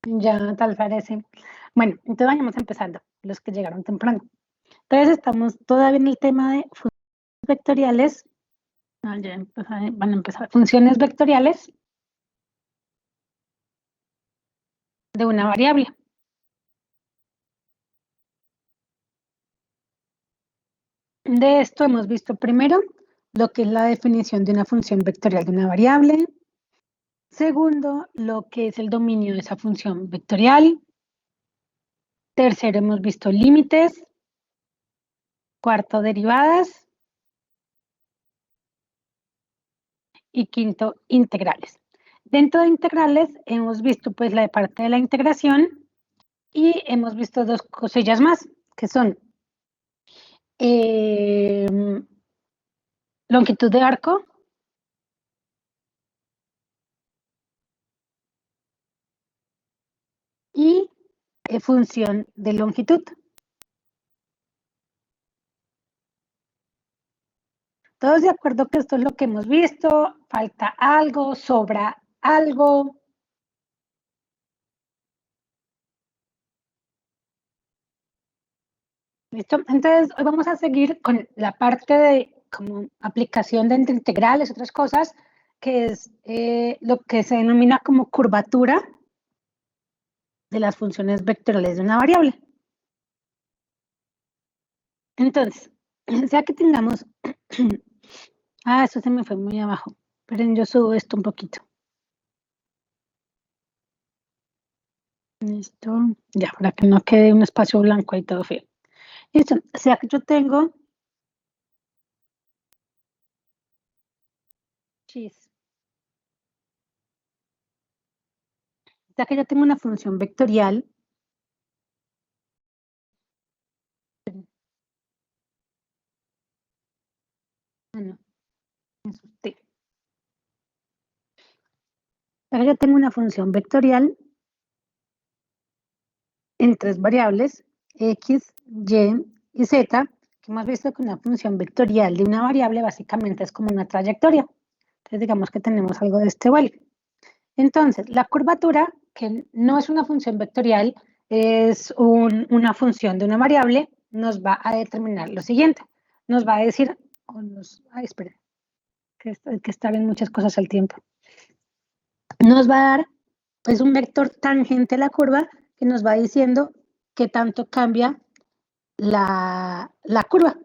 Ya, tal parece. Bueno, entonces vayamos empezando, los que llegaron temprano. Entonces estamos todavía en el tema de funciones vectoriales. Van a empezar. Funciones vectoriales de una variable. De esto hemos visto primero lo que es la definición de una función vectorial de una variable. Segundo, lo que es el dominio de esa función vectorial. Tercero, hemos visto límites. Cuarto, derivadas. Y quinto, integrales. Dentro de integrales hemos visto pues la parte de la integración y hemos visto dos cosillas más, que son longitud de arco y función de longitud. ¿Todos de acuerdo que esto es lo que hemos visto? ¿Falta algo? ¿Sobra algo? ¿Listo? Entonces, hoy vamos a seguir con la parte de como aplicación de integrales, otras cosas, que es lo que se denomina como curvatura de las funciones vectoriales de una variable. Entonces, sea que tengamos... esto se me fue muy abajo. Esperen, yo subo esto un poquito. Listo. Ya, para que no quede un espacio blanco ahí todo feo. Listo. Sea que yo tengo... Sea que yo tengo una función vectorial. Bueno, me asusté. Ahora yo tengo una función vectorial en tres variables, x, y y z, que hemos visto que una función vectorial de una variable básicamente es como una trayectoria. Entonces digamos que tenemos algo de este vuelo. Entonces, la curvatura, que no es una función vectorial, es una función de una variable, nos va a determinar lo siguiente. Nos va a decir, espera, que hay que estar en muchas cosas al tiempo. Nos va a dar pues un vector tangente a la curva que nos va diciendo qué tanto cambia la curva.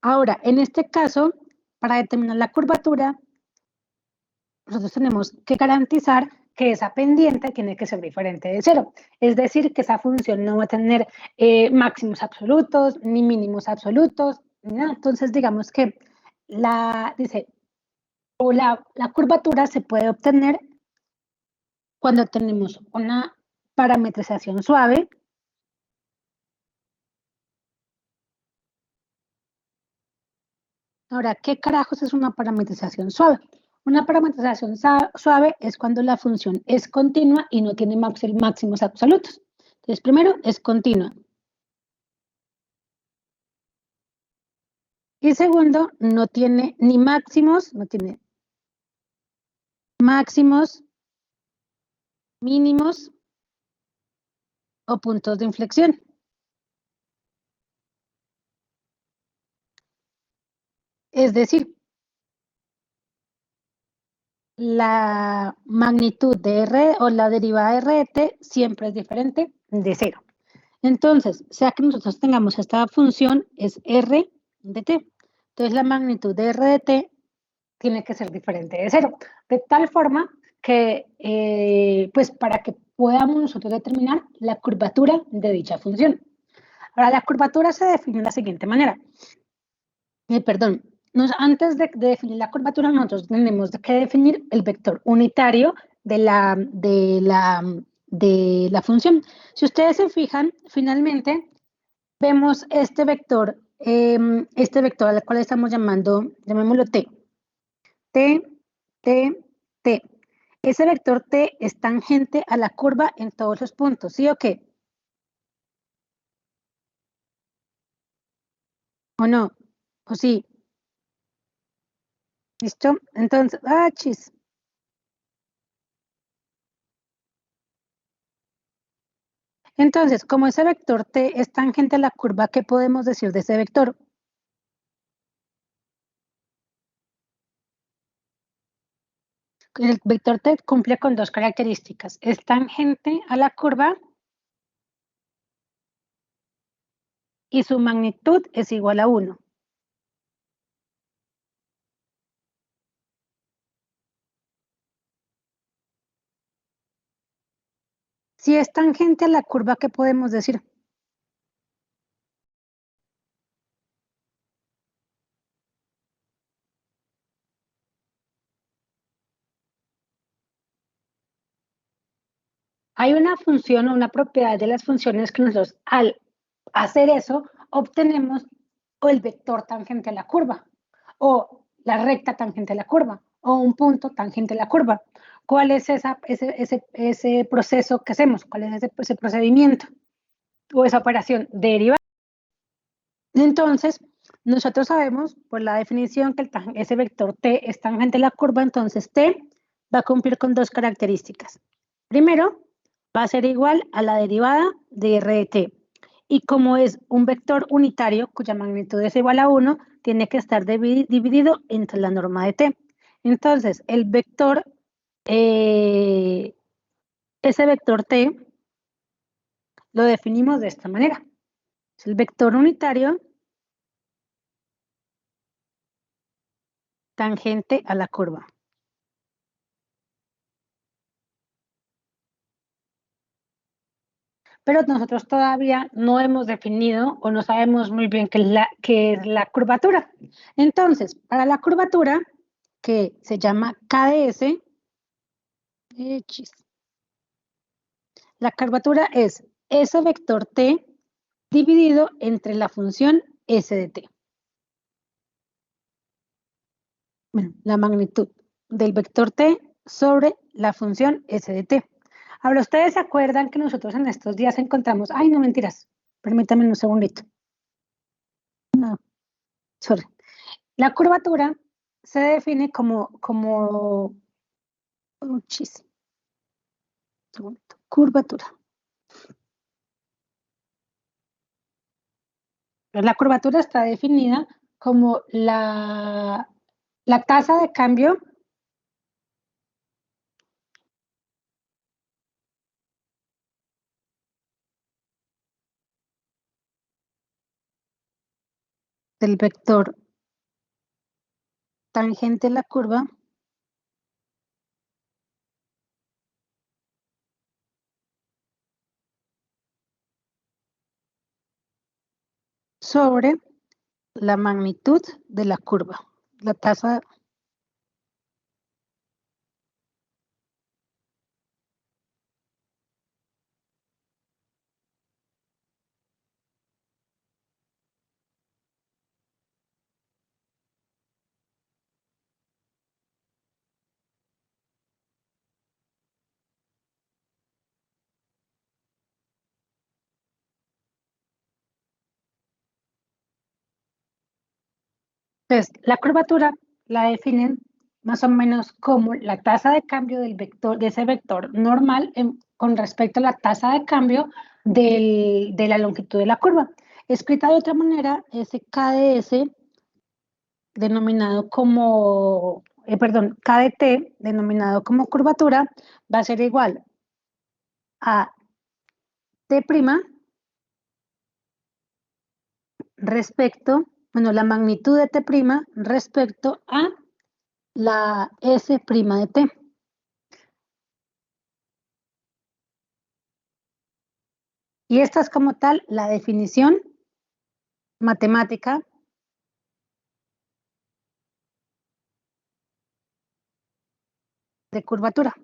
Ahora, en este caso, para determinar la curvatura, nosotros tenemos que garantizar que esa pendiente tiene que ser diferente de cero. Es decir, que esa función no va a tener máximos absolutos, ni mínimos absolutos, ¿no? Entonces, digamos que la curvatura se puede obtener cuando tenemos una parametrización suave. Ahora, ¿qué carajos es una parametrización suave? Una parametrización suave es cuando la función es continua y no tiene máximos absolutos. Entonces, primero es continua. Y segundo, no tiene ni máximos, no tiene máximos, mínimos o puntos de inflexión. Es decir, la magnitud de R o la derivada de R de t siempre es diferente de cero. Entonces, sea que nosotros tengamos esta función, es R de t. Entonces, la magnitud de R de t tiene que ser diferente de cero. De tal forma que, pues, para que podamos nosotros determinar la curvatura de dicha función. Ahora, la curvatura se define de la siguiente manera. Perdón, antes de definir la curvatura, nosotros tenemos que definir el vector unitario de la función. Si ustedes se fijan, finalmente vemos este vector al cual estamos llamando, llamémoslo t. T, T, T. Ese vector t es tangente a la curva en todos los puntos, ¿sí o qué? ¿O no? ¿O sí? ¿Listo? Entonces, chis. Entonces, como ese vector t es tangente a la curva, ¿qué podemos decir de ese vector? El vector t cumple con dos características. Es tangente a la curva y su magnitud es igual a 1. Si es tangente a la curva, ¿qué podemos decir? Hay una función o una propiedad de las funciones que nosotros al hacer eso obtenemos o el vector tangente a la curva o la recta tangente a la curva o un punto tangente a la curva. ¿Cuál es ese proceso que hacemos? ¿Cuál es ese procedimiento o esa operación? Derivar. Entonces, nosotros sabemos por la definición que ese vector t es tangente a la curva, entonces t va a cumplir con dos características. Primero, va a ser igual a la derivada de r de t. Y como es un vector unitario cuya magnitud es igual a 1, tiene que estar dividido entre la norma de t. Entonces, el vector, ese vector t, lo definimos de esta manera. Es el vector unitario tangente a la curva. Pero nosotros todavía no hemos definido o no sabemos muy bien qué es la curvatura. Entonces, para la curvatura, que se llama KDS, la curvatura es ese vector t dividido entre la función s de t. Bueno, la magnitud del vector t sobre la función s de t. Ahora, ¿ustedes se acuerdan que nosotros en estos días encontramos, ay, no mentiras, permítanme un segundito. No, sorry. La curvatura se define como curvatura. La curvatura está definida como la tasa de cambio del vector tangente a la curva sobre la magnitud de la curva. La tasa Entonces, la curvatura la definen más o menos como la tasa de cambio del vector, de ese vector normal con respecto a la tasa de cambio de la longitud de la curva. Escrita de otra manera, ese KDS denominado como, KDT denominado como curvatura va a ser igual a T' respecto, bueno, la magnitud de T' respecto a la S' de T. Y esta es como tal la definición matemática de curvatura.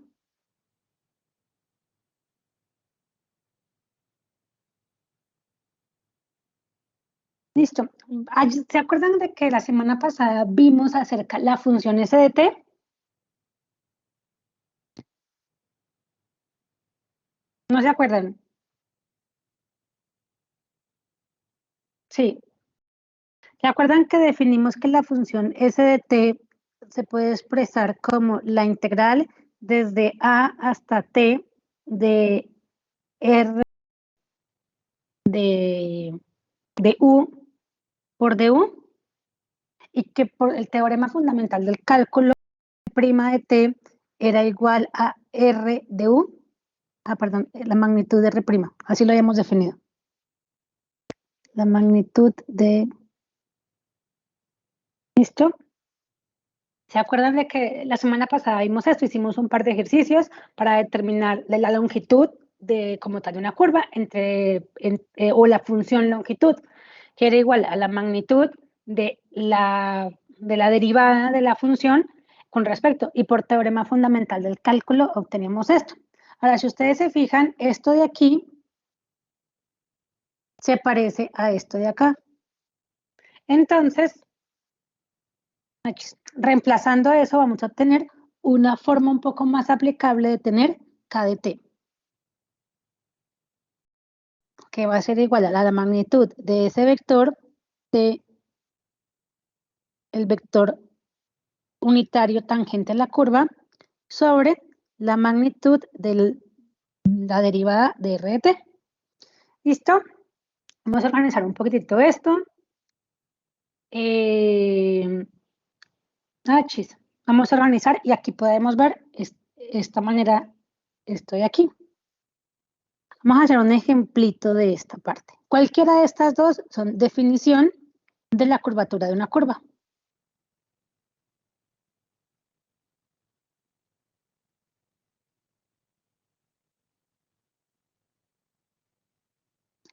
Listo. ¿Se acuerdan de que la semana pasada vimos acerca de la función S de T? ¿No se acuerdan? Sí. ¿Se acuerdan que definimos que la función S de T se puede expresar como la integral desde A hasta T de R de U por du, y que por el teorema fundamental del cálculo, prima de t era igual a r de u, perdón, la magnitud de r', así lo habíamos definido. La magnitud de... ¿Listo? ¿Se acuerdan de que la semana pasada vimos esto? Hicimos un par de ejercicios para determinar la longitud de como tal de una curva o la función longitud, que era igual a la magnitud de la derivada de la función con respecto, y por teorema fundamental del cálculo obtenemos esto. Ahora, si ustedes se fijan, esto de aquí se parece a esto de acá. Entonces, reemplazando eso, vamos a obtener una forma un poco más aplicable de tener k de t, que va a ser igual a la magnitud de ese vector de el vector unitario tangente a la curva sobre la magnitud de la derivada de r de t. ¿Listo? Vamos a organizar un poquitito esto. Vamos a organizar y aquí podemos ver esta manera, estoy aquí. Vamos a hacer un ejemplito de esta parte. Cualquiera de estas dos son definición de la curvatura de una curva.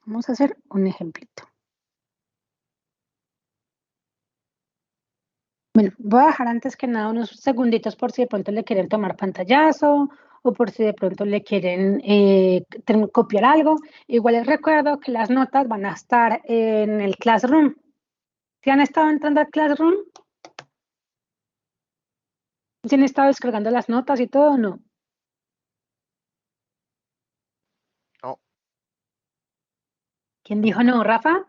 Vamos a hacer un ejemplito. Bueno, voy a dejar antes que nada unos segunditos por si de pronto le quieren tomar pantallazo o por si de pronto le quieren copiar algo. Igual les recuerdo que las notas van a estar en el Classroom. ¿Si han estado entrando al Classroom? ¿Si han estado descargando las notas y todo o no? No. ¿Quién dijo no, Rafa?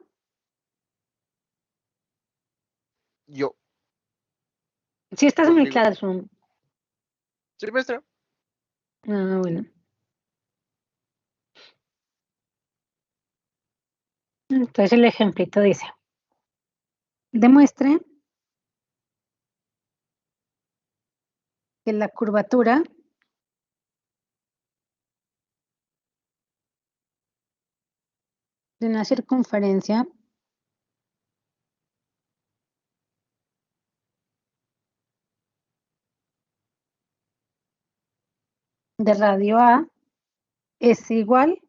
Yo. Sí estás en el Classroom. Sí, maestra. Ah, bueno. Entonces el ejemplito dice, demuestre que la curvatura de una circunferencia de radio A es igual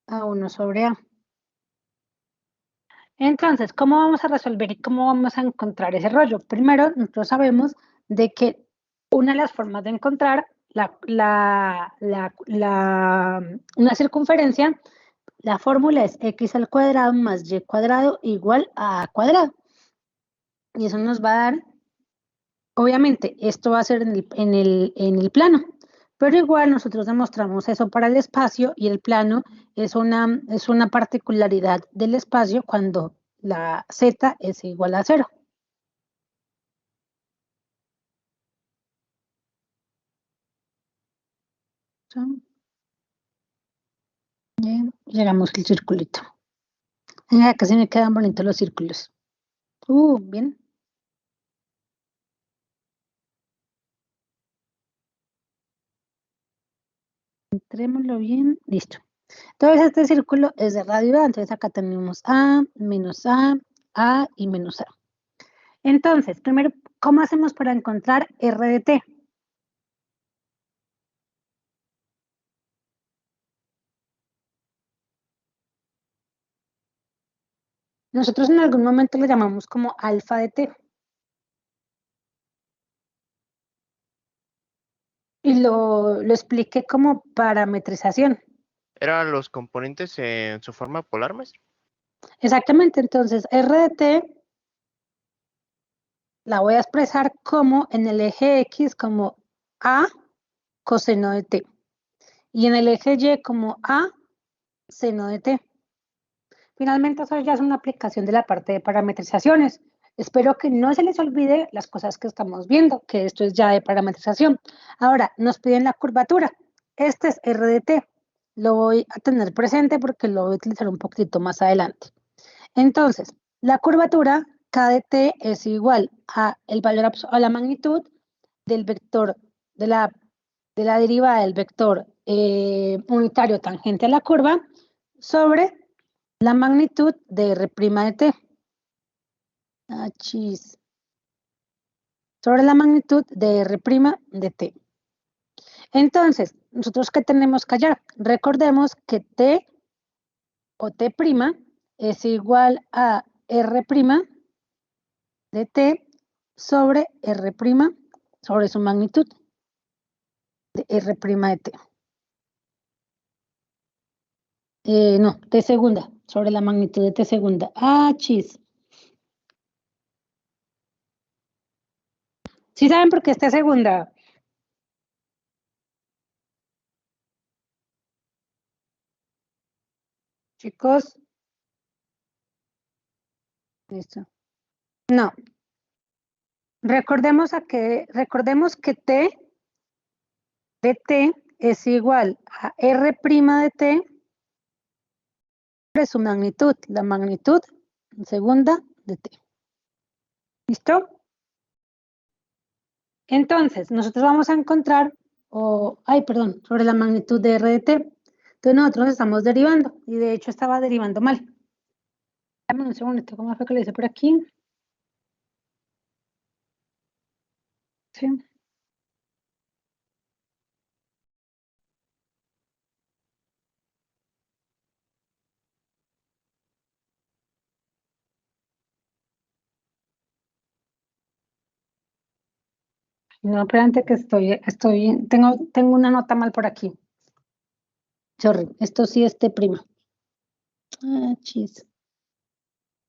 a 1 sobre A. Entonces, ¿cómo vamos a resolver y cómo vamos a encontrar ese rollo? Primero, nosotros sabemos de que una de las formas de encontrar una circunferencia, la fórmula es x al cuadrado más y cuadrado igual a cuadrado. Y eso nos va a dar, obviamente, esto va a ser en el plano, pero igual nosotros demostramos eso para el espacio y el plano es una particularidad del espacio cuando la z es igual a 0. Bien, llegamos al circulito. Acá se me quedan bonitos los círculos. Bien. Entrémoslo bien, listo. Entonces este círculo es de radio A, entonces acá tenemos A y menos A. Entonces, primero, ¿cómo hacemos para encontrar R de T? Nosotros en algún momento le llamamos como alfa de T. Y lo expliqué como parametrización. ¿Eran los componentes en su forma polar, maestra? Exactamente, entonces R de T la voy a expresar como en el eje X como A coseno de T. Y en el eje Y como A seno de T. Finalmente, eso ya es una aplicación de la parte de parametrizaciones. Espero que no se les olvide las cosas que estamos viendo, que esto es ya de parametrización. Ahora, nos piden la curvatura. Este es R de T. lo voy a tener presente porque lo voy a utilizar un poquito más adelante. Entonces, la curvatura K de t es igual a el valor a la magnitud del vector de la derivada del vector unitario tangente a la curva sobre la magnitud de R' de t. Sobre la magnitud de R' de t. Entonces, ¿nosotros qué tenemos que hallar? Recordemos que t o t' es igual a R' de t sobre R', sobre su magnitud de R' de t. No, t segunda, sobre la magnitud de t segunda. ¿Sí saben por qué es t segunda? Chicos. Listo. No. Recordemos que t de t es igual a R' de t sobre su magnitud, la magnitud segunda de t. ¿Listo? Entonces, nosotros vamos a encontrar, sobre la magnitud de R de t. Entonces, nosotros estamos derivando, y de hecho estaba derivando mal. Dame un segundito, ¿cómo fue que lo hice por aquí? Sí. No, espérate que tengo una nota mal por aquí. Sorry, esto sí es t'.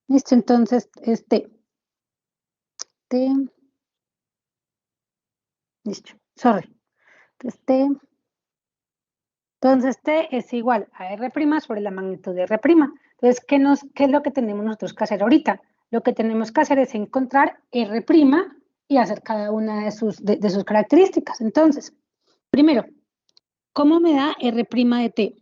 Listo, entonces, listo, sorry. Entonces, t es igual a R' sobre la magnitud de R'. Entonces, ¿qué es lo que tenemos nosotros que hacer ahorita? Lo que tenemos que hacer es encontrar R' y hacer cada una de sus características. Entonces, primero, ¿cómo me da R' de t?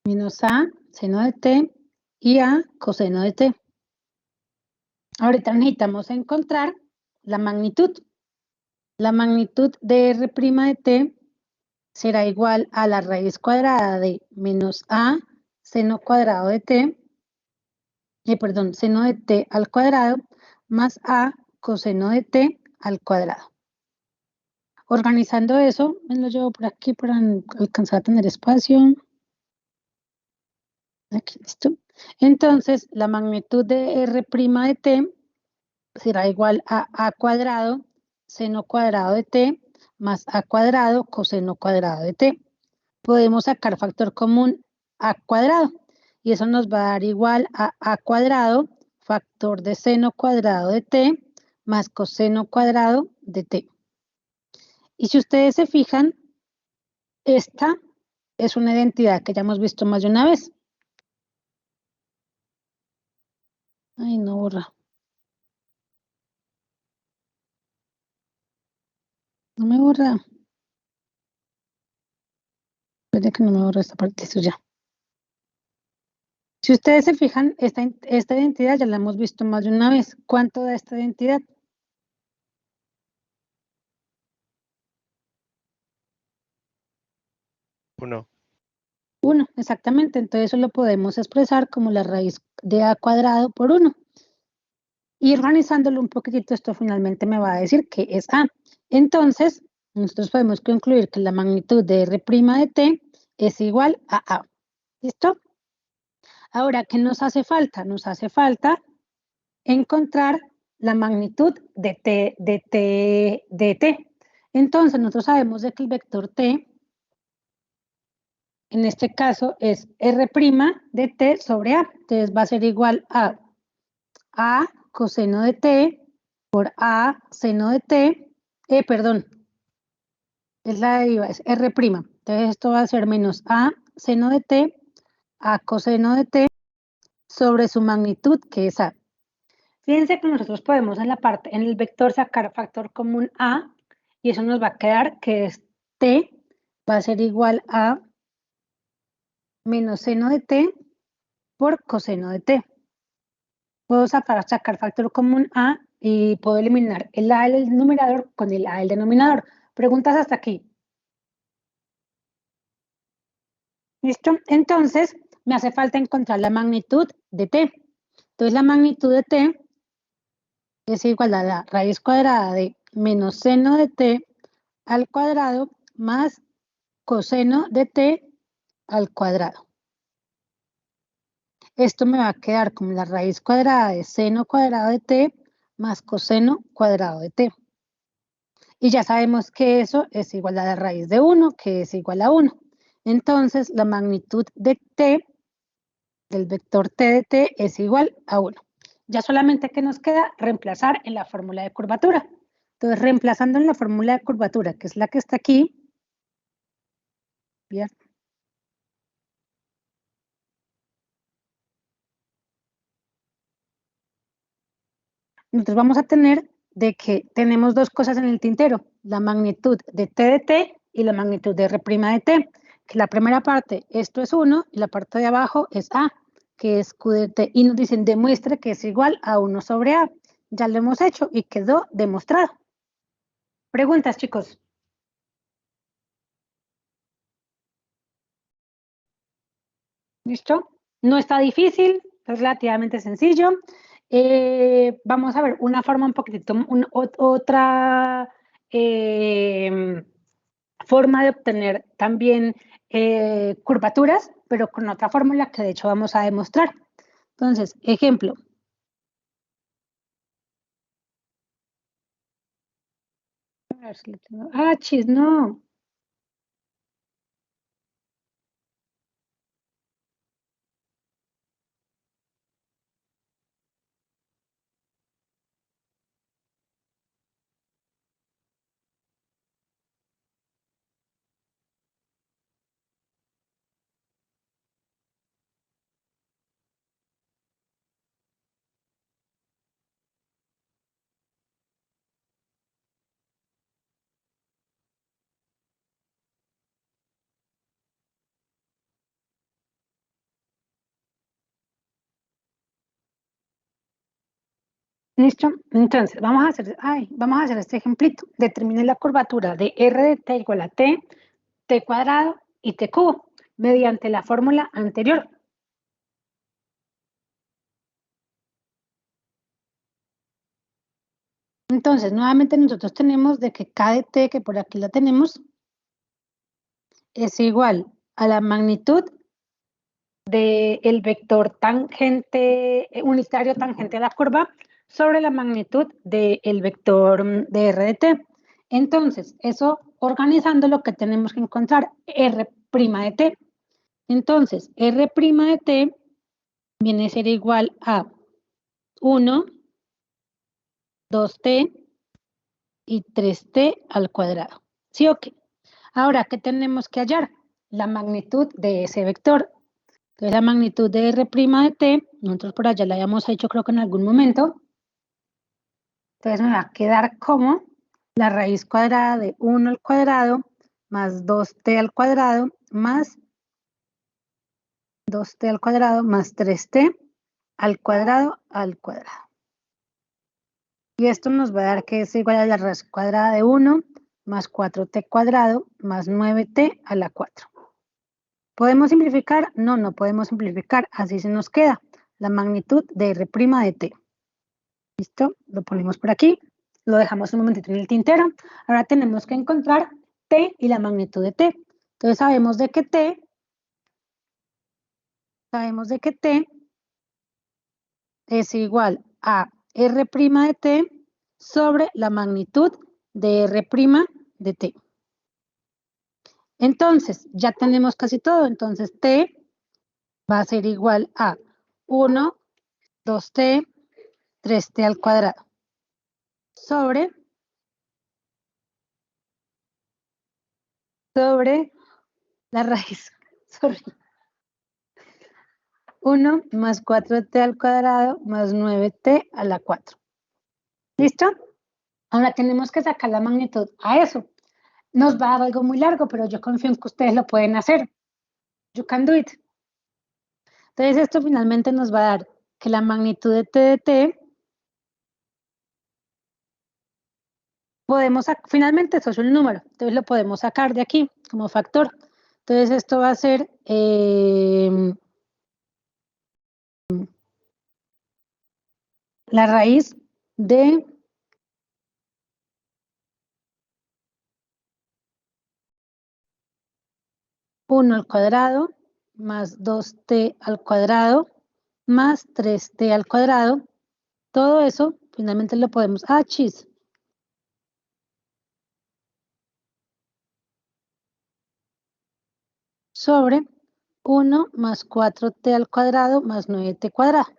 Menos a seno de t y a coseno de t. Ahorita necesitamos encontrar la magnitud. La magnitud de R' de t será igual a la raíz cuadrada de menos a seno cuadrado de t, seno de t al cuadrado más a coseno de t al cuadrado. Organizando eso, me lo llevo por aquí para alcanzar a tener espacio. Aquí, listo. Entonces, la magnitud de R' de t será igual a cuadrado seno cuadrado de t más a cuadrado coseno cuadrado de t. Podemos sacar factor común a cuadrado y eso nos va a dar igual a cuadrado factor de seno cuadrado de t más coseno cuadrado de t. Y si ustedes se fijan, esta es una identidad que ya hemos visto más de una vez. Ay, no borra. No me borra. Espera que no me borra esta parte suya. Si ustedes se fijan, esta identidad ya la hemos visto más de una vez. ¿Cuánto da esta identidad? 1. 1, exactamente. Entonces eso lo podemos expresar como la raíz de a cuadrado por 1. Y organizándolo un poquitito, esto finalmente me va a decir que es a. Entonces, nosotros podemos concluir que la magnitud de R' de t es igual a a. ¿Listo? Ahora, ¿qué nos hace falta? Nos hace falta encontrar la magnitud de t. Entonces, nosotros sabemos de que el vector t, en este caso, es R' de t sobre a. Entonces, va a ser igual a coseno de t por a seno de t, es la deriva, es R'. Entonces, esto va a ser menos a seno de t a coseno de t sobre su magnitud, que es A. Fíjense que nosotros podemos en el vector sacar factor común A, y eso nos va a quedar que es T va a ser igual a menos seno de T por coseno de T. Puedo sacar factor común A y puedo eliminar el A del numerador con el A del denominador. Preguntas hasta aquí. ¿Listo? Entonces, me hace falta encontrar la magnitud de T. Entonces, la magnitud de T es igual a la raíz cuadrada de menos seno de T al cuadrado más coseno de T al cuadrado. Esto me va a quedar como la raíz cuadrada de seno cuadrado de T más coseno cuadrado de T. Y ya sabemos que eso es igual a la raíz de 1, que es igual a 1. Entonces, la magnitud de T, del vector T de T, es igual a 1. Ya solamente que nos queda reemplazar en la fórmula de curvatura. Entonces, reemplazando en la fórmula de curvatura, que es la que está aquí, bien. Nosotros vamos a tener de que tenemos dos cosas en el tintero, la magnitud de T de T y la magnitud de R' de T, que la primera parte, esto es 1, y la parte de abajo es A, que es Q de T, y nos dicen demuestre que es igual a 1 sobre A. Ya lo hemos hecho y quedó demostrado. Preguntas, chicos. ¿Listo? No está difícil, es relativamente sencillo. Vamos a ver una forma un poquitito, otra forma de obtener también curvaturas, pero con otra fórmula que de hecho vamos a demostrar. Entonces, ejemplo. Ah, chis, no. ¿Listo? Entonces, vamos a hacer este ejemplito. Determine la curvatura de R de T igual a T, T cuadrado y T cubo mediante la fórmula anterior. Entonces, nuevamente nosotros tenemos de que K de T, que por aquí la tenemos, es igual a la magnitud del vector tangente, unitario tangente a la curva sobre la magnitud del vector de R de T. Entonces, eso organizando lo que tenemos que encontrar, R' de T. Entonces, R' de T viene a ser igual a 1, 2T y 3T al cuadrado. ¿Sí o qué? Ahora, ¿qué tenemos que hallar? La magnitud de ese vector. Entonces, la magnitud de R' de T, nosotros por allá la habíamos hecho creo que en algún momento. Entonces me va a quedar como la raíz cuadrada de 1 al cuadrado más 2T al cuadrado más 2T al cuadrado más 3T al cuadrado al cuadrado. Y esto nos va a dar que es igual a la raíz cuadrada de 1 más 4T cuadrado más 9T a la 4. ¿Podemos simplificar? No, no podemos simplificar. Así se nos queda la magnitud de R' de T. ¿Listo? Lo ponemos por aquí. Lo dejamos un momentito en el tintero. Ahora tenemos que encontrar T y la magnitud de T. Entonces sabemos de que T es igual a R' de T sobre la magnitud de R' de T. Entonces, ya tenemos casi todo. Entonces, T va a ser igual a 1, 2T, 3T al cuadrado sobre la raíz, sorry, 1 más 4t al cuadrado más 9t a la 4. ¿Listo? Ahora tenemos que sacar la magnitud a eso. Nos va a dar algo muy largo, pero yo confío en que ustedes lo pueden hacer. You can do it. Entonces esto finalmente nos va a dar que la magnitud de t de t, finalmente eso es un número, entonces lo podemos sacar de aquí como factor. Entonces esto va a ser la raíz de 1 al cuadrado más 2t al cuadrado más 3t al cuadrado. Todo eso finalmente lo podemos... chis. Sobre 1 más 4t al cuadrado más 9t cuadrado,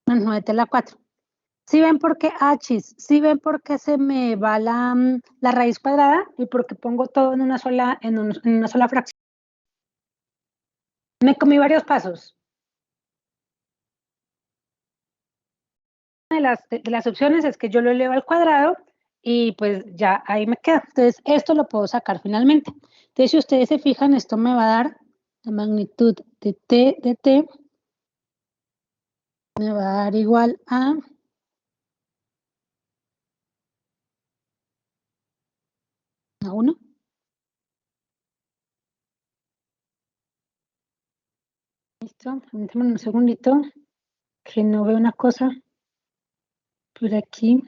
más 9t a la 4. ¿Sí ven por qué chis? ¿Sí ven por qué se me va la raíz cuadrada y por qué pongo todo en una sola fracción? Me comí varios pasos. Una de las opciones es que yo lo elevo al cuadrado y pues ya ahí me queda. Entonces esto lo puedo sacar finalmente. Entonces si ustedes se fijan, esto me va a dar la magnitud de t me va a dar igual a 1. Listo, permítanme un segundito que no veo una cosa por aquí.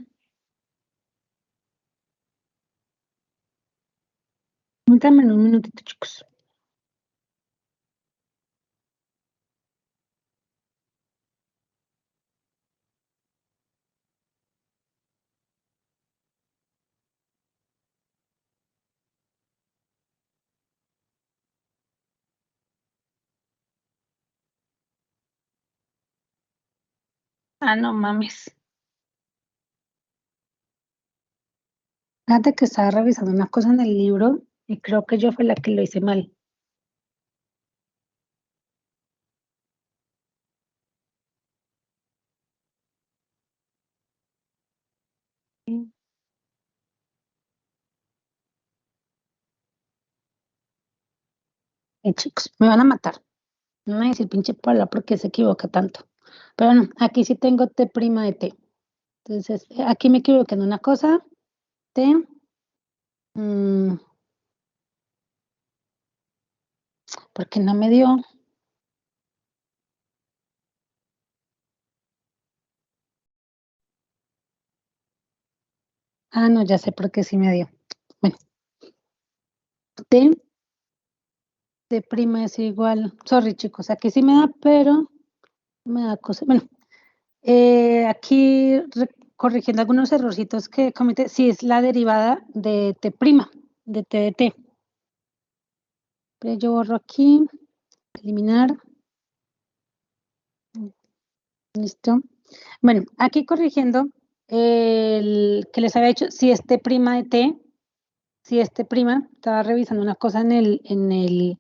Permítanme un minutito, chicos. No mames. Fíjate que estaba revisando una cosa en el libro y creo que yo fui la que lo hice mal. Chicos, me van a matar. No me van a decir pinche Paula porque se equivoca tanto. Pero no, aquí sí tengo t' de t. Entonces, aquí me equivoqué en una cosa. T. Porque no me dio. No, ya sé por qué sí me dio. Bueno. T es igual. Sorry, chicos, aquí sí me da, pero me da cosa. Bueno, aquí corrigiendo algunos errorcitos que cometí, sí es la derivada de t', de t de t. Pero yo borro aquí, eliminar. Listo. Bueno, aquí corrigiendo el que les había hecho, si es t' de t, si es t', estaba revisando una cosa en el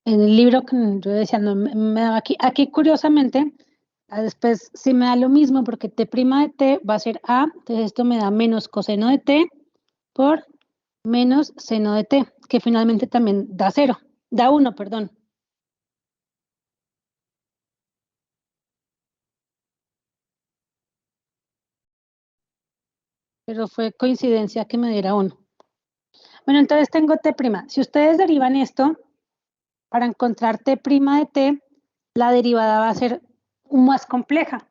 libro que yo decía, no, me daba aquí curiosamente, después sí me da lo mismo porque t' de t va a ser a, entonces esto me da menos coseno de t por menos seno de t, que finalmente también da 0, da 1, perdón. Pero fue coincidencia que me diera 1. Bueno, entonces tengo t'. Si ustedes derivan esto, para encontrar t' de t, la derivada va a ser más compleja,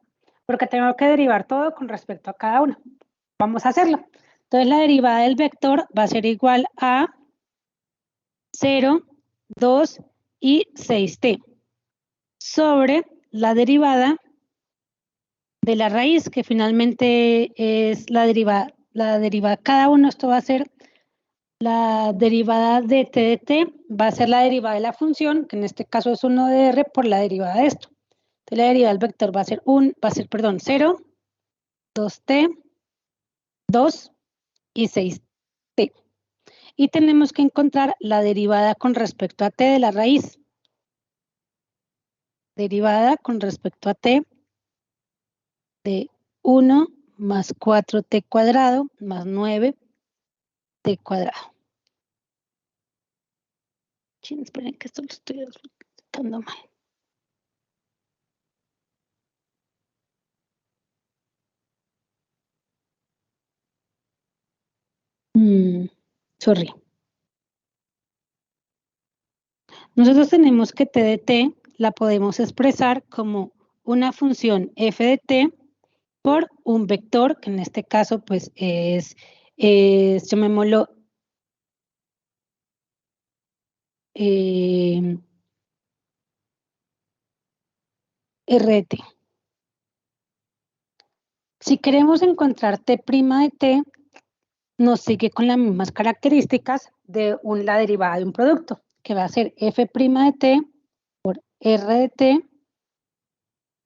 porque tengo que derivar todo con respecto a cada uno. Vamos a hacerlo. Entonces la derivada del vector va a ser igual a 0, 2 y 6t sobre la derivada de la raíz, que finalmente es la derivada. Cada uno, esto va a ser la derivada de t de t, va a ser la derivada de la función, que en este caso es 1 de r por la derivada de esto. Entonces la derivada del vector va a ser 0, 2t, 2 y 6t. Y tenemos que encontrar la derivada con respecto a t de la raíz. derivada con respecto a t de 1 más 4t cuadrado más 9t cuadrado. Chin, esperen que esto lo estoy explicando mal. Sorry. Nosotros tenemos que t de t la podemos expresar como una función f de t por un vector, que en este caso pues es llamémoslo r de t. Si queremos encontrar t' de t, nos sigue con las mismas características de la derivada de un producto, que va a ser f' de t por r de t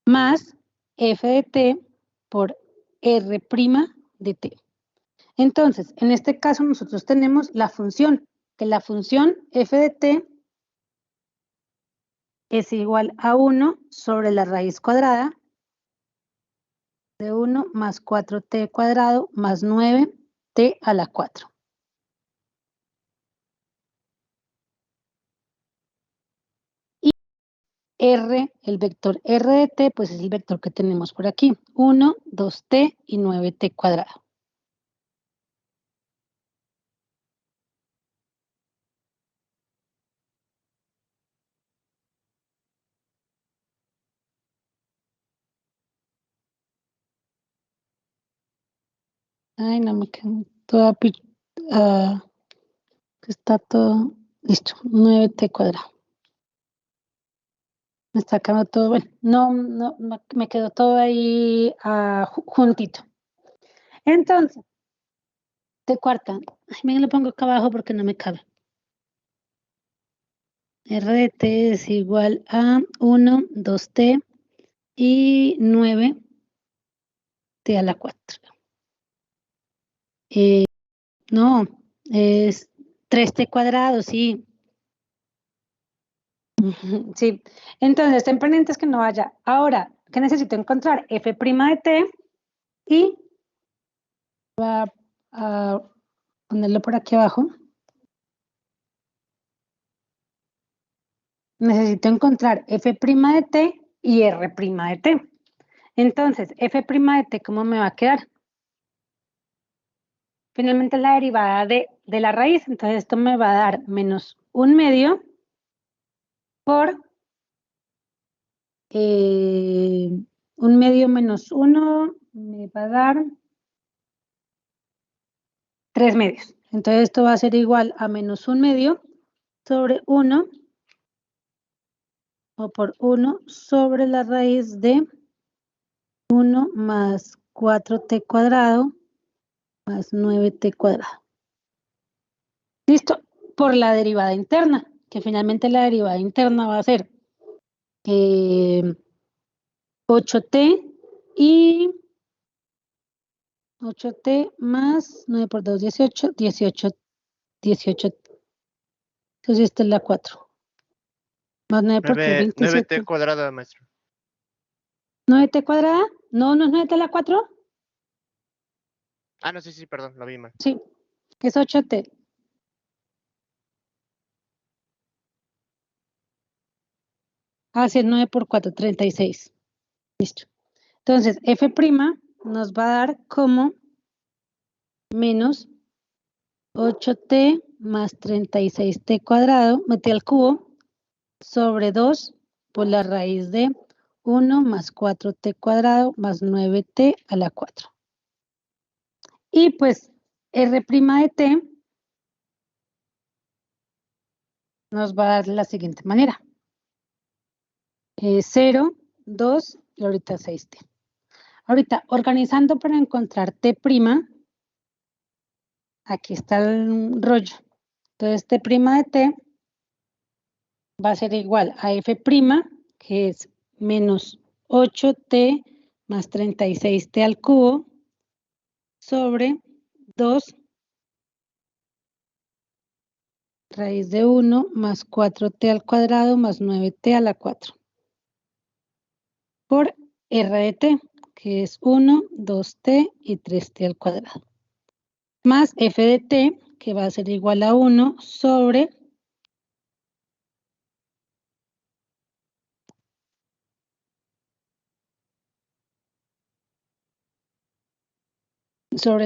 más f de t por r' de t. Entonces, en este caso nosotros tenemos la función, que la función f de t es igual a 1 sobre la raíz cuadrada de 1 más 4t cuadrado más 9t a la 4. Y r, el vector r de t, pues es el vector que tenemos por aquí, 1, 2t y 9t cuadrado. Ay, no me quedo toda está todo listo, 9t cuadrado. Me está quedando todo, bueno, no, me quedó todo ahí juntito. Entonces, t cuarta, ay, me lo pongo acá abajo porque no me cabe. R de t es igual a 1, 2t y 9t a la 4. No, es 3t cuadrado, sí. Sí, entonces ten pendientes que no vaya. Ahora, ¿qué necesito encontrar? F' de t y voy a ponerlo por aquí abajo. Necesito encontrar f' de t y r' de t. Entonces, f' de t, ¿cómo me va a quedar? Finalmente la derivada de la raíz, entonces esto me va a dar menos 1/2 por 1/2 menos 1 me va a dar 3/2. Entonces esto va a ser igual a menos 1/2 sobre 1 o por 1 sobre la raíz de 1 más 4t cuadrado más 9t cuadrado. Listo, por la derivada interna, que finalmente la derivada interna va a ser 8t y 8t más 9 por 2, 18, 18. Entonces esta es la 4. Más 9 por 3, 27. 9t cuadrada, maestro. ¿9t cuadrada? No, no es 9t a la 4. Ah, no, sí, perdón, lo vi mal. Sí, es 8t. Ah, sí, es 9 por 4, 36. Listo. Entonces, f' nos va a dar como menos 8t más 36t cuadrado, metí al cubo, sobre 2 por la raíz de 1 más 4t cuadrado más 9t a la 4. Y pues r' de t nos va a dar de la siguiente manera. 0, 2 y ahorita 6t. Ahorita, organizando para encontrar t', aquí está el rollo. Entonces, t' de t va a ser igual a f', que es menos 8t más 36t al cubo, sobre 2 raíz de 1 más 4t al cuadrado más 9t a la 4. por R de t, que es 1, 2t y 3t al cuadrado. Más f de t, que va a ser igual a 1 sobre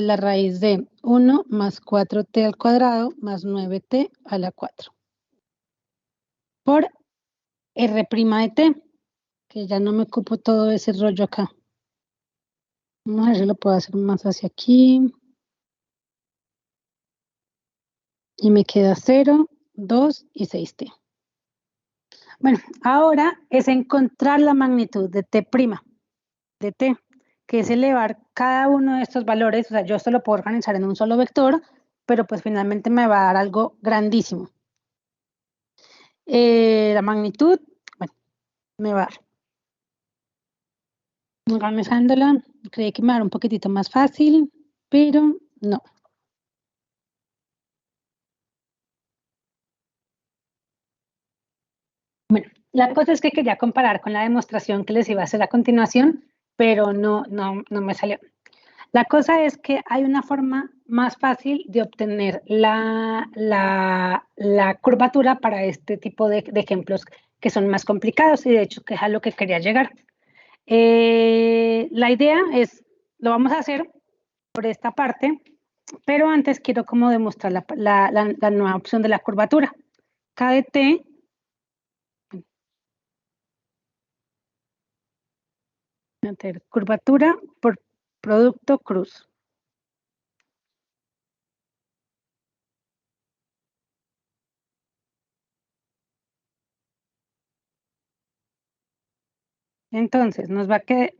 la raíz de 1 más 4t al cuadrado más 9t a la 4. Por R' de t, que ya no me ocupo todo ese rollo acá. Vamos a ver si lo puedo hacer más hacia aquí. Y me queda 0, 2 y 6t. Bueno, ahora es encontrar la magnitud de t', de t, que es elevar cada uno de estos valores. O sea, yo esto lo puedo organizar en un solo vector, pero pues finalmente me va a dar algo grandísimo. La magnitud, bueno, me va a dar. Organizándola, creí que me va a dar un poquitito más fácil, pero no. Bueno, la cosa es que quería comparar con la demostración que les iba a hacer a continuación, pero no me salió. La cosa es que hay una forma más fácil de obtener la curvatura para este tipo de ejemplos que son más complicados y de hecho que es a lo que quería llegar. La idea es, lo vamos a hacer por esta parte, pero antes quiero como demostrar la nueva opción de la curvatura. K de t curvatura por producto cruz. Entonces, nos va a quedar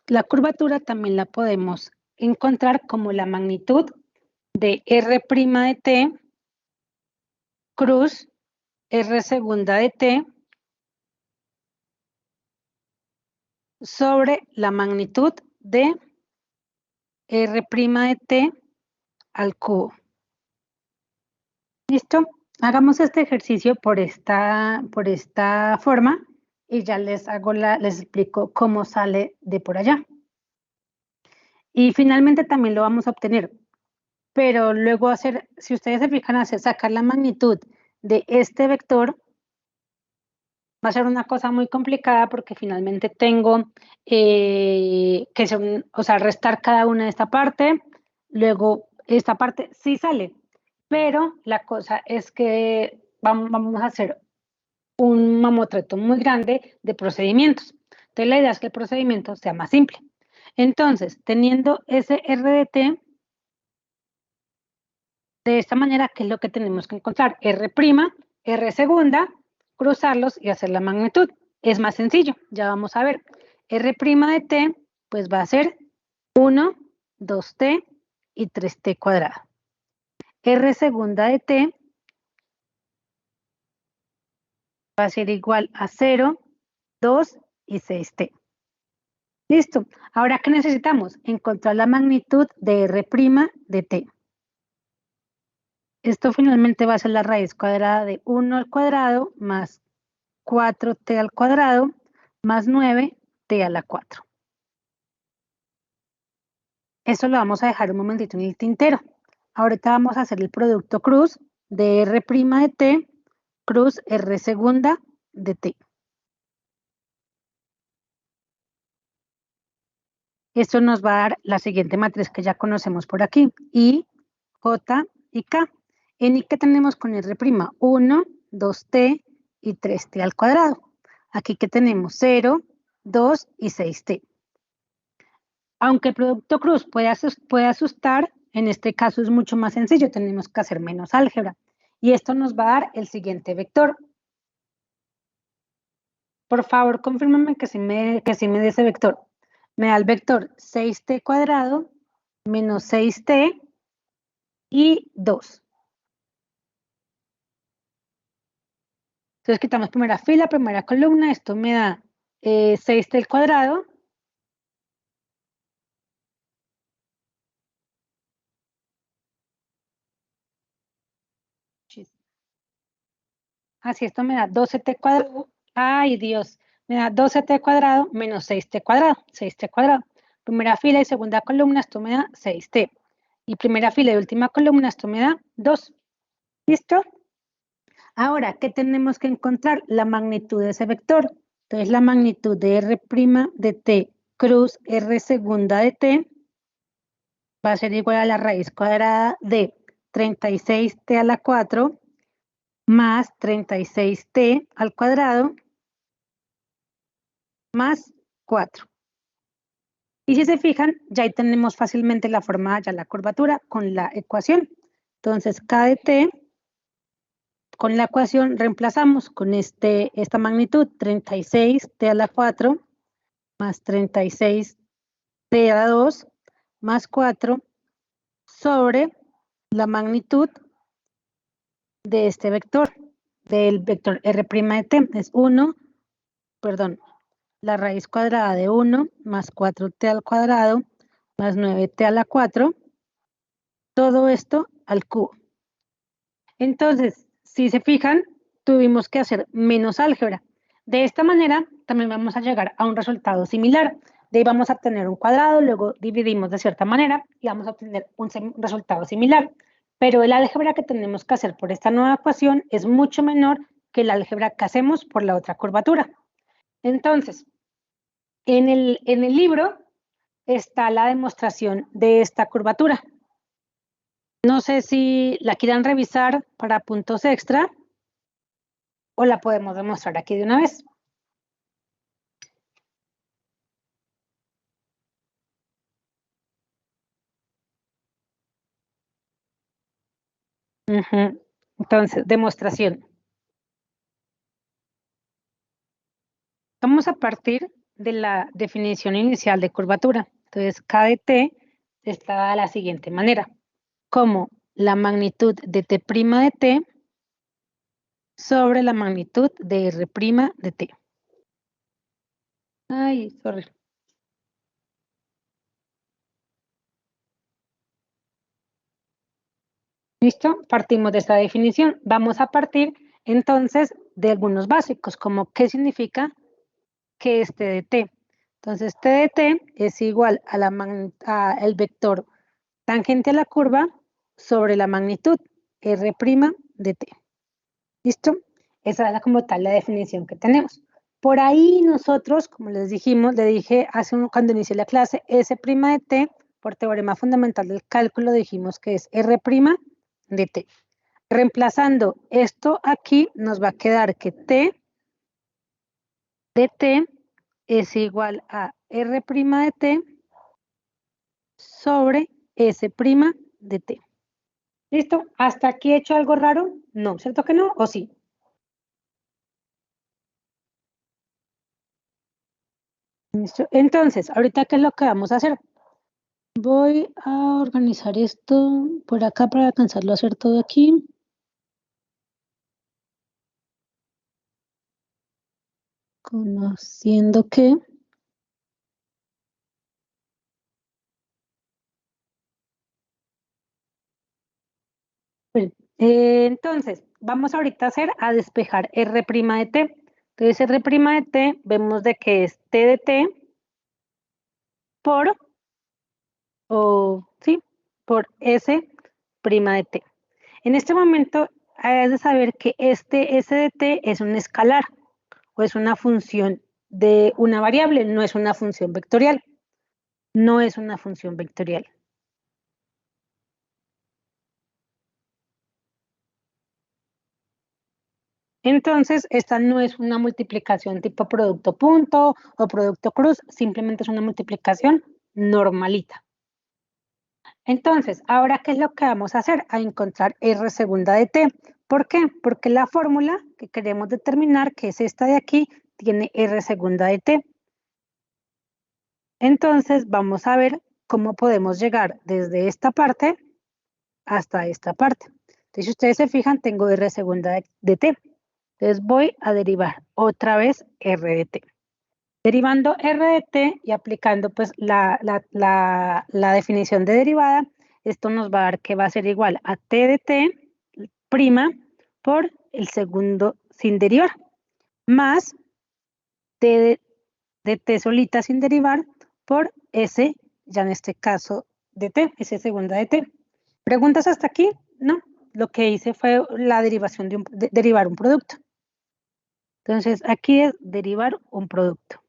la curvatura también la podemos encontrar como la magnitud de R' de t cruz R segunda de t sobre la magnitud de R' de t al cubo. ¿Listo? Hagamos este ejercicio por esta forma y ya les explico cómo sale de por allá. Y finalmente también lo vamos a obtener, pero luego hacer, si ustedes se fijan, sacar la magnitud de este vector va a ser una cosa muy complicada porque finalmente tengo que restar cada una de esta parte, luego esta parte sí sale, pero la cosa es que vamos a hacer un mamotreto muy grande de procedimientos. Entonces la idea es que el procedimiento sea más simple. Entonces, teniendo ese R de t, de esta manera, ¿qué es lo que tenemos que encontrar? R', R segunda, cruzarlos y hacer la magnitud. Es más sencillo, ya vamos a ver. R' de t, pues va a ser 1, 2t y 3t cuadrado. R segunda de t va a ser igual a 0, 2 y 6t. Listo. Ahora, ¿qué necesitamos? Encontrar la magnitud de R' de t. Esto finalmente va a ser la raíz cuadrada de 1 al cuadrado más 4t al cuadrado más 9t a la 4. Eso lo vamos a dejar un momentito en el tintero. Ahorita vamos a hacer el producto cruz de R' de t cruz R segunda de t. Esto nos va a dar la siguiente matriz que ya conocemos por aquí, I, J y K. En I, ¿qué tenemos con R'? 1, 2t y 3t al cuadrado. Aquí que tenemos 0, 2 y 6t. Aunque el producto cruz puede asustar, en este caso es mucho más sencillo, tenemos que hacer menos álgebra. Y esto nos va a dar el siguiente vector. Por favor, confírmame que sí me dé ese vector. Me da el vector 6t cuadrado menos 6t y 2. Entonces quitamos primera fila, primera columna, esto me da 6t al cuadrado. Así esto me da 12t cuadrado. Ay, Dios, Me da 12t cuadrado menos 6t cuadrado, 6t cuadrado. Primera fila y segunda columna, esto me da 6t. Y primera fila y última columna, esto me da 2. ¿Listo? Ahora, ¿qué tenemos que encontrar? La magnitud de ese vector. Entonces, la magnitud de R' de t cruz R segunda de t va a ser igual a la raíz cuadrada de 36t a la 4 más 36t al cuadrado más 4. Y si se fijan, ya ahí tenemos fácilmente la forma de la curvatura con la ecuación. Entonces, K de t, con la ecuación reemplazamos con esta magnitud, 36t a la 4 más 36t a la 2 más 4 sobre la magnitud de este vector, del vector R' de t. Es 1, perdón, la raíz cuadrada de 1 más 4t al cuadrado más 9t a la 4, todo esto al cubo. Entonces, si se fijan, tuvimos que hacer menos álgebra. De esta manera, también vamos a llegar a un resultado similar. De ahí vamos a obtener un cuadrado, luego dividimos de cierta manera y vamos a obtener un resultado similar. Pero el álgebra que tenemos que hacer por esta nueva ecuación es mucho menor que el álgebra que hacemos por la otra curvatura. Entonces, en el libro está la demostración de esta curvatura. No sé si la quieran revisar para puntos extra o la podemos demostrar aquí de una vez. Entonces, demostración. Vamos a partir de la definición inicial de curvatura. Entonces, K de t está de la siguiente manera. Como la magnitud de t' de t sobre la magnitud de R' de t. Ay, sorry. ¿Listo? Partimos de esta definición. Vamos a partir entonces de algunos básicos, como qué significa que es t de t. Entonces, t de t es igual a el vector tangente a la curva sobre la magnitud R' de t. ¿Listo? Esa es como tal la definición que tenemos. Por ahí nosotros, como les dijimos, le dije cuando inicié la clase, S' de t, por teorema fundamental del cálculo, dijimos que es R' de t. Reemplazando esto aquí, nos va a quedar que t de t es igual a R' de t sobre S' de t. ¿Listo? ¿Hasta aquí he hecho algo raro? No, ¿cierto que no? ¿O sí? ¿Listo? Entonces, ahorita, ¿qué es lo que vamos a hacer? Voy a organizar esto por acá para alcanzarlo a hacer todo aquí. Conociendo que... entonces, vamos ahorita a despejar R' de t. Entonces, R' de t, vemos de que es t de t por S' de t. En este momento, hay de saber que este S de t es un escalar o es una función de una variable, no es una función vectorial. No es una función vectorial. Entonces, esta no es una multiplicación tipo producto punto o producto cruz, simplemente es una multiplicación normalita. Entonces, ahora, ¿qué es lo que vamos a hacer? A encontrar R segunda de t. ¿Por qué? Porque la fórmula que queremos determinar, que es esta de aquí, tiene R segunda de t. Entonces, vamos a ver cómo podemos llegar desde esta parte hasta esta parte. Entonces, si ustedes se fijan, tengo R segunda de t. Entonces voy a derivar otra vez R de t. Derivando R de t y aplicando pues la definición de derivada, esto nos va a dar que va a ser igual a t de t prima por el segundo sin derivar, más de t solita sin derivar por S, ya en este caso de t, S segunda de t. ¿Preguntas hasta aquí? No. Lo que hice fue la derivación de derivar un producto. Entonces, aquí es derivar un producto.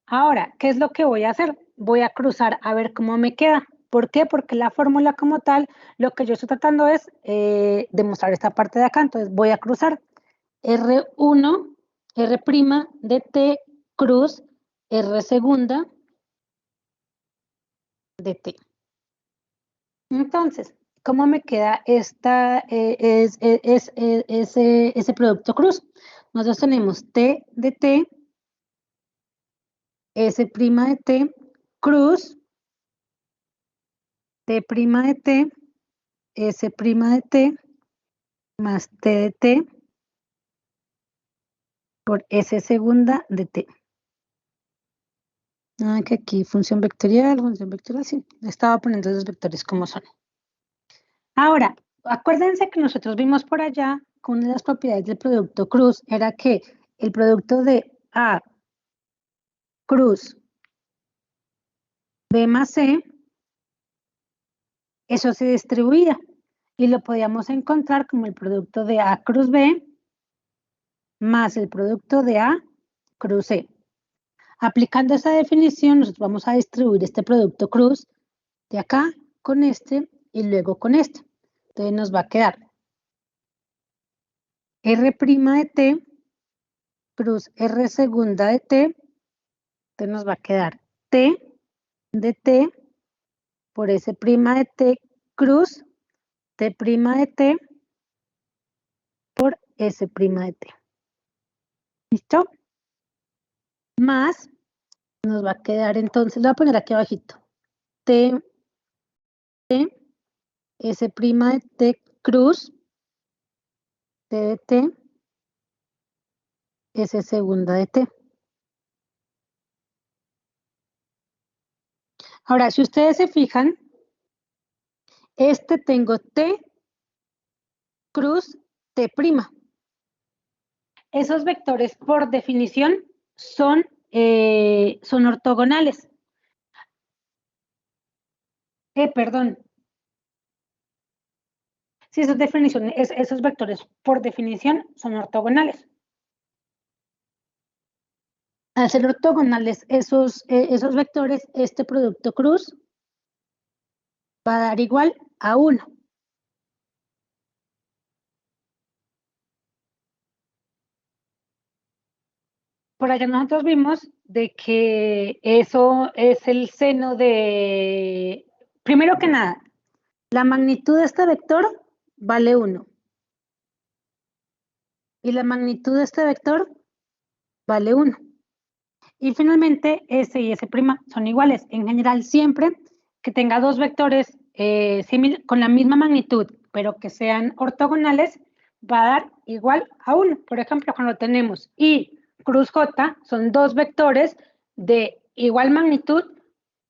Ahora, ¿qué es lo que voy a hacer? Voy a cruzar a ver cómo me queda. ¿Por qué? Porque la fórmula como tal, lo que yo estoy tratando es demostrar esta parte de acá. Entonces, voy a cruzar R1, R' de T cruz R segunda de T. Entonces, ¿cómo me queda ese producto cruz? Nosotros tenemos T de T, S' de T, cruz, T' de T, S' de T, más T de T, por S segunda de T. Ah, que aquí función vectorial, sí. Estaba poniendo los vectores como son. Ahora, acuérdense que nosotros vimos por allá que una de las propiedades del producto cruz era que el producto de A cruz B más C, eso se distribuía y lo podíamos encontrar como el producto de A cruz B más el producto de A cruz C. Aplicando esa definición, nosotros vamos a distribuir este producto cruz de acá con este y luego con este. Entonces nos va a quedar R' de T cruz R segunda de T. Entonces nos va a quedar T de T por S' de T cruz T' de T por S' de T. ¿Listo? Más nos va a quedar entonces, lo voy a poner aquí abajito. T, S' de T cruz T de T S segunda de T. Ahora, si ustedes se fijan, tengo T cruz T'. Esos vectores, por definición, son ortogonales. Perdón. Sí, esos vectores, por definición, son ortogonales. Al ser ortogonales esos vectores, este producto cruz va a dar igual a 1. Por allá nosotros vimos de que eso es el seno de, primero que nada, la magnitud de este vector vale 1. Y la magnitud de este vector vale 1. Y finalmente, S y S' son iguales. En general, siempre que tenga dos vectores con la misma magnitud, pero que sean ortogonales, va a dar igual a 1. Por ejemplo, cuando tenemos I cruz J, son dos vectores de igual magnitud,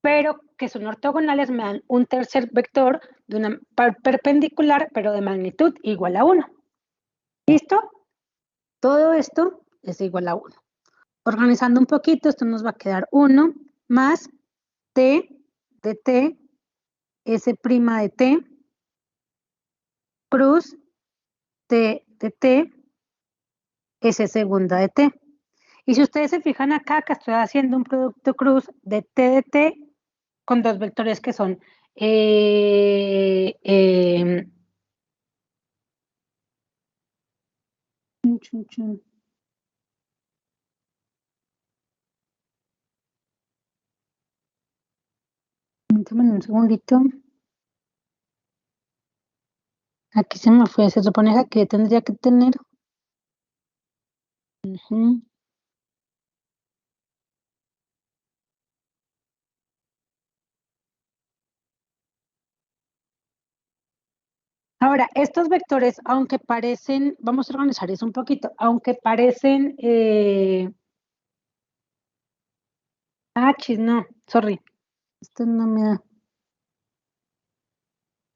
pero que son ortogonales, me dan un tercer vector de una perpendicular, pero de magnitud igual a 1. ¿Listo? Todo esto es igual a 1. Organizando un poquito, esto nos va a quedar 1 más T de T, S' de T, cruz T de T, S segunda de T. Y si ustedes se fijan acá, que estoy haciendo un producto cruz de T de T con dos vectores que son un segundito. Aquí se me fue, se supone que aquí tendría que tener. Ahora, estos vectores, aunque parecen, vamos a organizar eso un poquito, aunque parecen, no, sorry, esto no me da,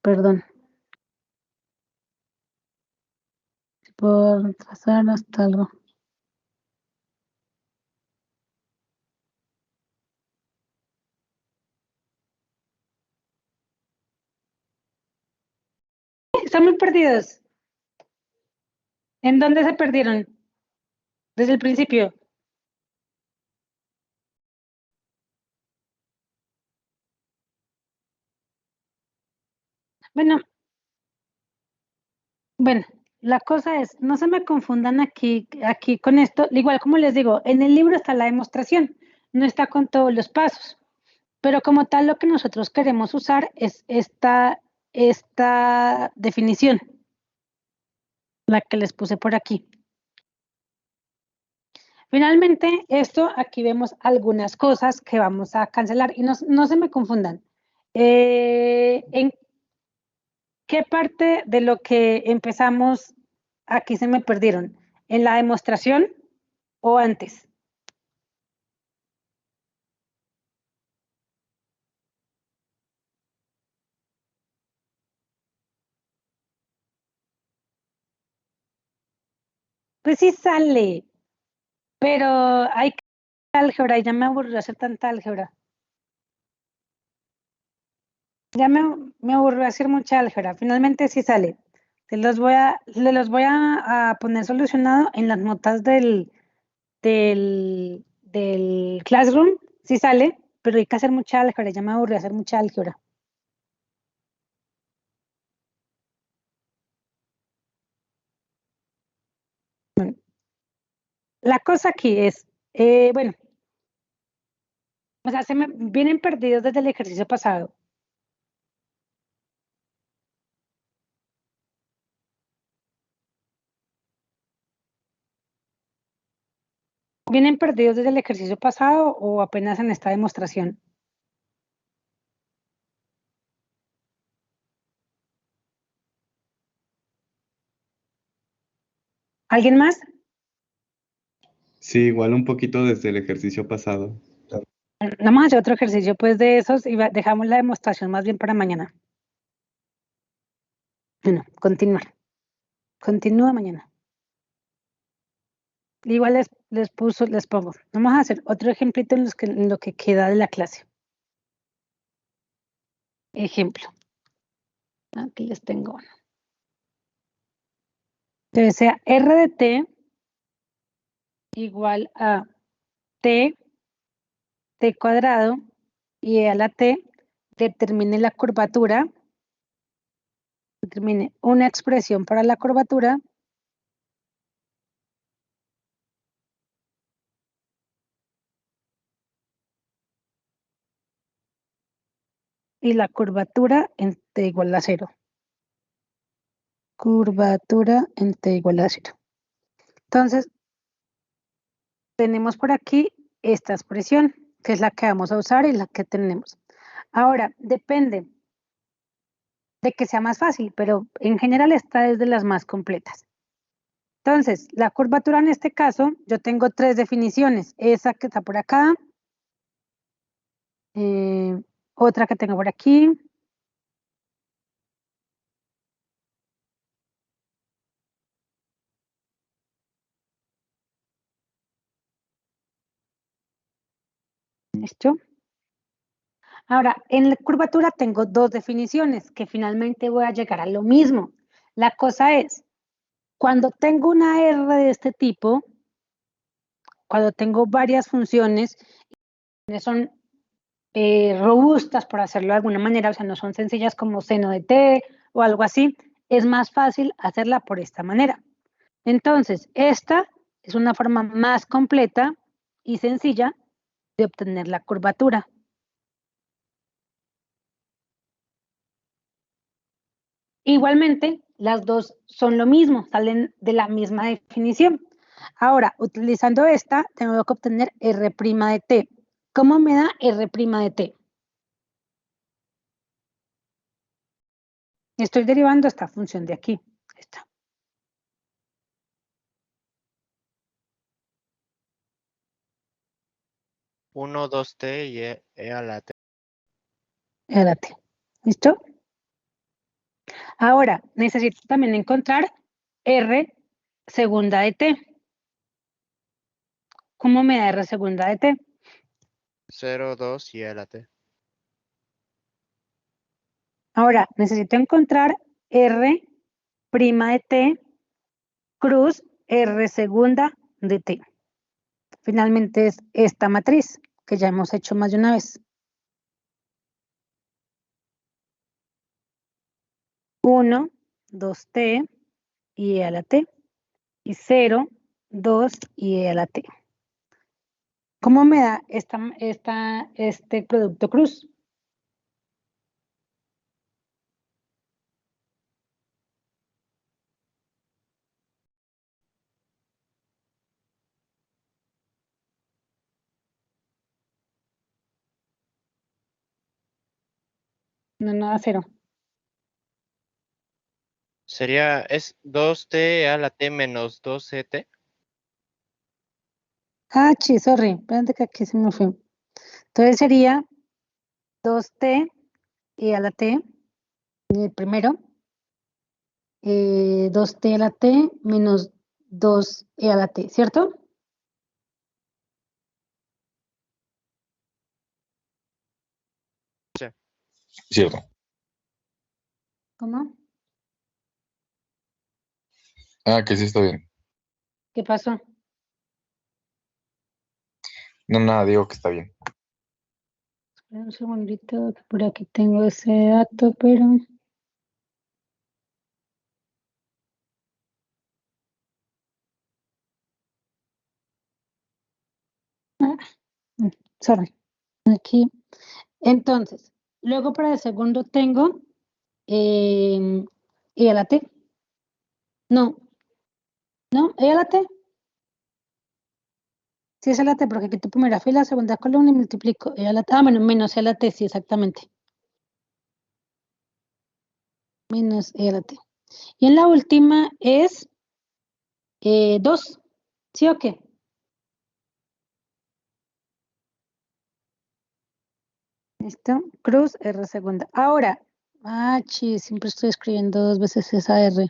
perdón. por trazar hasta algo. Están muy perdidos. ¿En dónde se perdieron? Desde el principio. Bueno, la cosa es, no se me confundan aquí con esto. Igual como les digo, en el libro está la demostración, no está con todos los pasos. Pero como tal, lo que nosotros queremos usar es esta definición, la que les puse por aquí. Finalmente, esto aquí vemos algunas cosas que vamos a cancelar y no se me confundan. ¿En qué parte de lo que empezamos aquí se me perdieron? ¿En la demostración o antes? Pues sí sale, pero hay álgebra y ya me aburrió hacer tanta álgebra. Ya me aburrió hacer mucha álgebra. Finalmente sí sale. Les los voy a poner solucionado en las notas del Classroom. Sí sale, pero hay que hacer mucha álgebra. Ya me aburrió hacer mucha álgebra. Bueno, la cosa aquí es, bueno, o sea, se me vienen perdidos desde el ejercicio pasado. ¿Vienen perdidos desde el ejercicio pasado o apenas en esta demostración? ¿Alguien más? Sí, igual un poquito desde el ejercicio pasado. Vamos a hacer otro ejercicio pues de esos y dejamos la demostración más bien para mañana. Bueno, continuar. Continúa mañana. Igual les pongo. Vamos a hacer otro ejemplito en lo que queda de la clase. Ejemplo. Aquí les tengo uno. Entonces sea R de T igual a T cuadrado y a la T determine la curvatura, determine una expresión para la curvatura y la curvatura en T igual a 0. Curvatura en T igual a 0. Entonces, tenemos por aquí esta expresión, que es la que vamos a usar y la que tenemos. Ahora, depende de que sea más fácil, pero en general esta es de las más completas. Entonces, la curvatura en este caso, yo tengo tres definiciones. Esa que está por acá, otra que tengo por aquí, ¿listo? Ahora, en la curvatura tengo dos definiciones que finalmente voy a llegar a lo mismo. La cosa es, cuando tengo una R de este tipo, cuando tengo varias funciones, son robustas, por hacerlo de alguna manera, o sea, no son sencillas como seno de t o algo así, es más fácil hacerla por esta manera. Entonces, esta es una forma más completa y sencilla de obtener la curvatura. Igualmente, las dos son lo mismo, salen de la misma definición. Ahora, utilizando esta, tengo que obtener R' de t. ¿Cómo me da R' de t? Estoy derivando esta función de aquí. Esta. Uno, 2t y e a la t. R t. ¿Listo? Ahora, necesito también encontrar R segunda de t. ¿Cómo me da r segunda de t? 0, 2 y e a la t. Ahora, necesito encontrar r prima de t cruz r segunda de t. Finalmente es esta matriz que ya hemos hecho más de una vez. 1, 2t y e a la t. Y 0, 2 y e a la t. ¿Cómo me da este producto cruz? No, nada, 0. Sería, es 2t a la t menos 2ct. Ah, sorry, espérate que aquí se me fue. Entonces sería 2t e a la t, primero, 2t a la t menos 2e a la t, ¿cierto? Cierto. ¿Cómo? Ah, que sí está bien. ¿Qué pasó? No, nada, digo que está bien. Espera un segundito, que por aquí tengo ese dato, pero... sorry, aquí. Entonces, luego para el segundo tengo e a la t. No, e a la t. Sí, es a la t, porque aquí tu primera fila, segunda columna y multiplico e a la t. Ah, bueno, menos e a la t, sí, exactamente. Menos e a la t. Y en la última es 2. ¿Sí o qué? ¿Listo? Cruz R segunda. Ahora, siempre estoy escribiendo 2 veces esa R.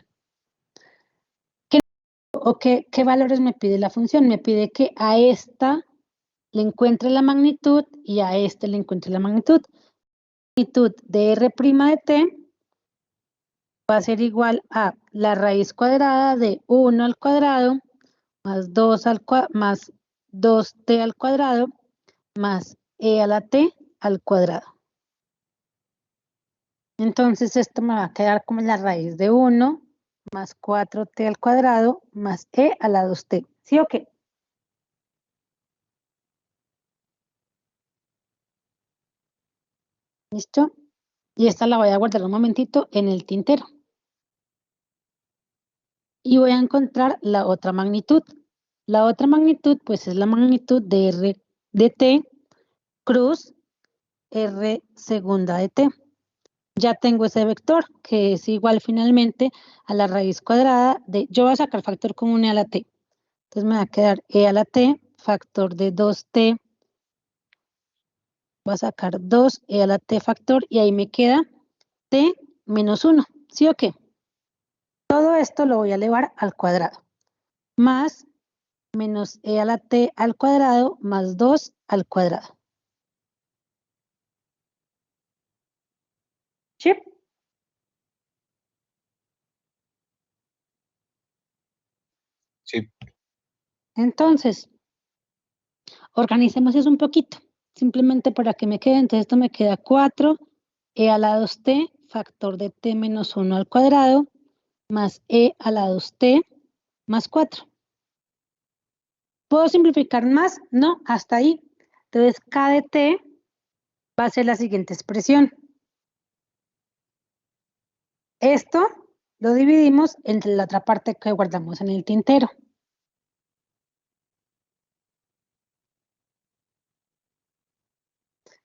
¿Qué valores me pide la función? Me pide que a esta le encuentre la magnitud y a este le encuentre la magnitud. La magnitud de R' de t va a ser igual a la raíz cuadrada de 1 al cuadrado más 2t al cuadrado más e a la t al cuadrado. Entonces esto me va a quedar como la raíz de 1 más 4t al cuadrado más e a la 2t. ¿Sí o qué? ¿Listo? Y esta la voy a guardar un momentito en el tintero. Y voy a encontrar la otra magnitud. La otra magnitud, pues es la magnitud de R de t cruz R segunda de t. Ya tengo ese vector, que es igual finalmente a la raíz cuadrada de, yo voy a sacar factor común e a la t. Entonces me va a quedar e a la t, factor de 2t, voy a sacar 2e a la t factor, y ahí me queda t menos 1, ¿sí o qué? Todo esto lo voy a elevar al cuadrado, más menos e a la t al cuadrado más 2 al cuadrado. ¿Sí? Sí. Entonces, organicemos eso un poquito, simplemente para que me quede. Entonces esto me queda 4 e a la 2t factor de t menos 1 al cuadrado más e a la 2t más 4. ¿Puedo simplificar más? No, hasta ahí. Entonces k de t va a ser la siguiente expresión. Esto lo dividimos entre la otra parte que guardamos en el tintero.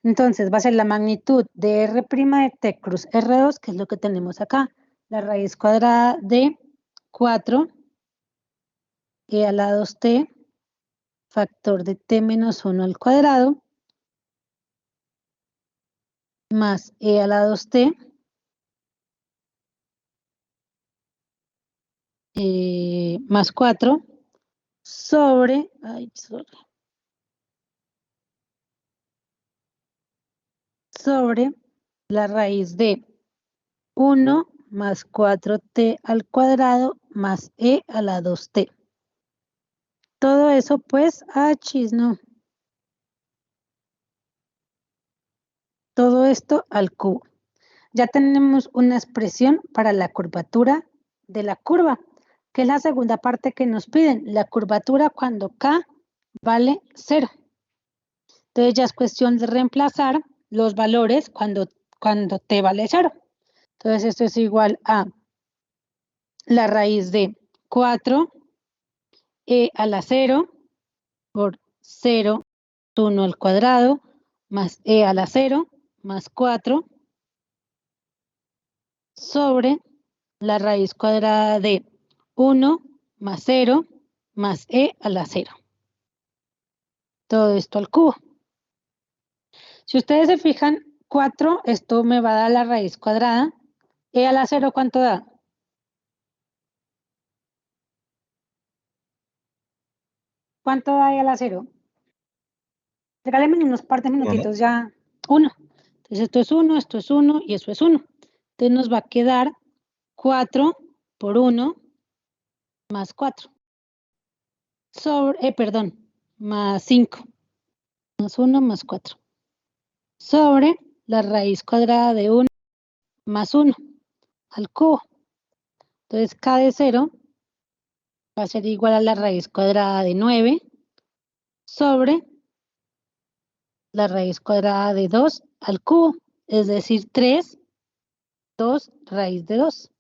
Entonces va a ser la magnitud de R' de t cruz R2, que es lo que tenemos acá. La raíz cuadrada de 4 e a la 2t factor de t menos 1 al cuadrado más e a la 2t más 4 sobre, sobre la raíz de 1 más 4t al cuadrado más e a la 2t. Todo eso pues, no. Todo esto al cubo. Ya tenemos una expresión para la curvatura de la curva, que es la segunda parte que nos piden, la curvatura cuando k vale 0. Entonces ya es cuestión de reemplazar los valores cuando t vale 0. Entonces esto es igual a la raíz de 4 e a la 0 por 0, 1 al cuadrado, más e a la 0, más 4, sobre la raíz cuadrada de 1 más 0 más e a la 0. Todo esto al cubo. Si ustedes se fijan, 4, esto me va a dar la raíz cuadrada. E a la 0, ¿cuánto da? ¿Cuánto da e a la 0? Regálenme unos par de minutitos ya. 1. Entonces esto es 1, esto es 1 y eso es 1. Entonces nos va a quedar 4 por 1 más 4. Sobre, más 5. Más 1 más 4. Sobre la raíz cuadrada de 1 más 1 al cubo. Entonces k de 0 va a ser igual a la raíz cuadrada de 9 sobre la raíz cuadrada de 2 al cubo, es decir, 3, 2 raíz de 2.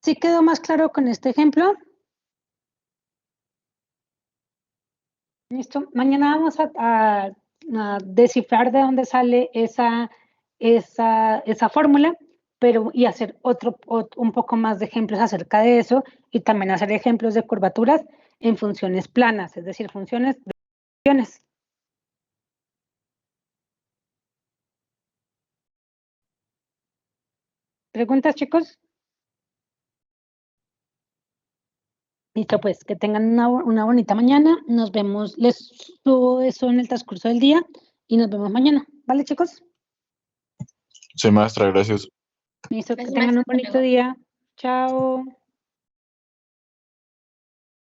¿Sí quedó más claro con este ejemplo? Listo. Mañana vamos a descifrar de dónde sale esa fórmula, y hacer un poco más de ejemplos acerca de eso, y también hacer ejemplos de curvaturas en funciones planas, es decir, funciones de funciones. ¿Preguntas, chicos? Listo, pues, que tengan una bonita mañana. Nos vemos, les subo eso en el transcurso del día y nos vemos mañana. ¿Vale, chicos? Sí, maestra, gracias. Listo, que Gracias, tengan un maestra. bonito día. Chao.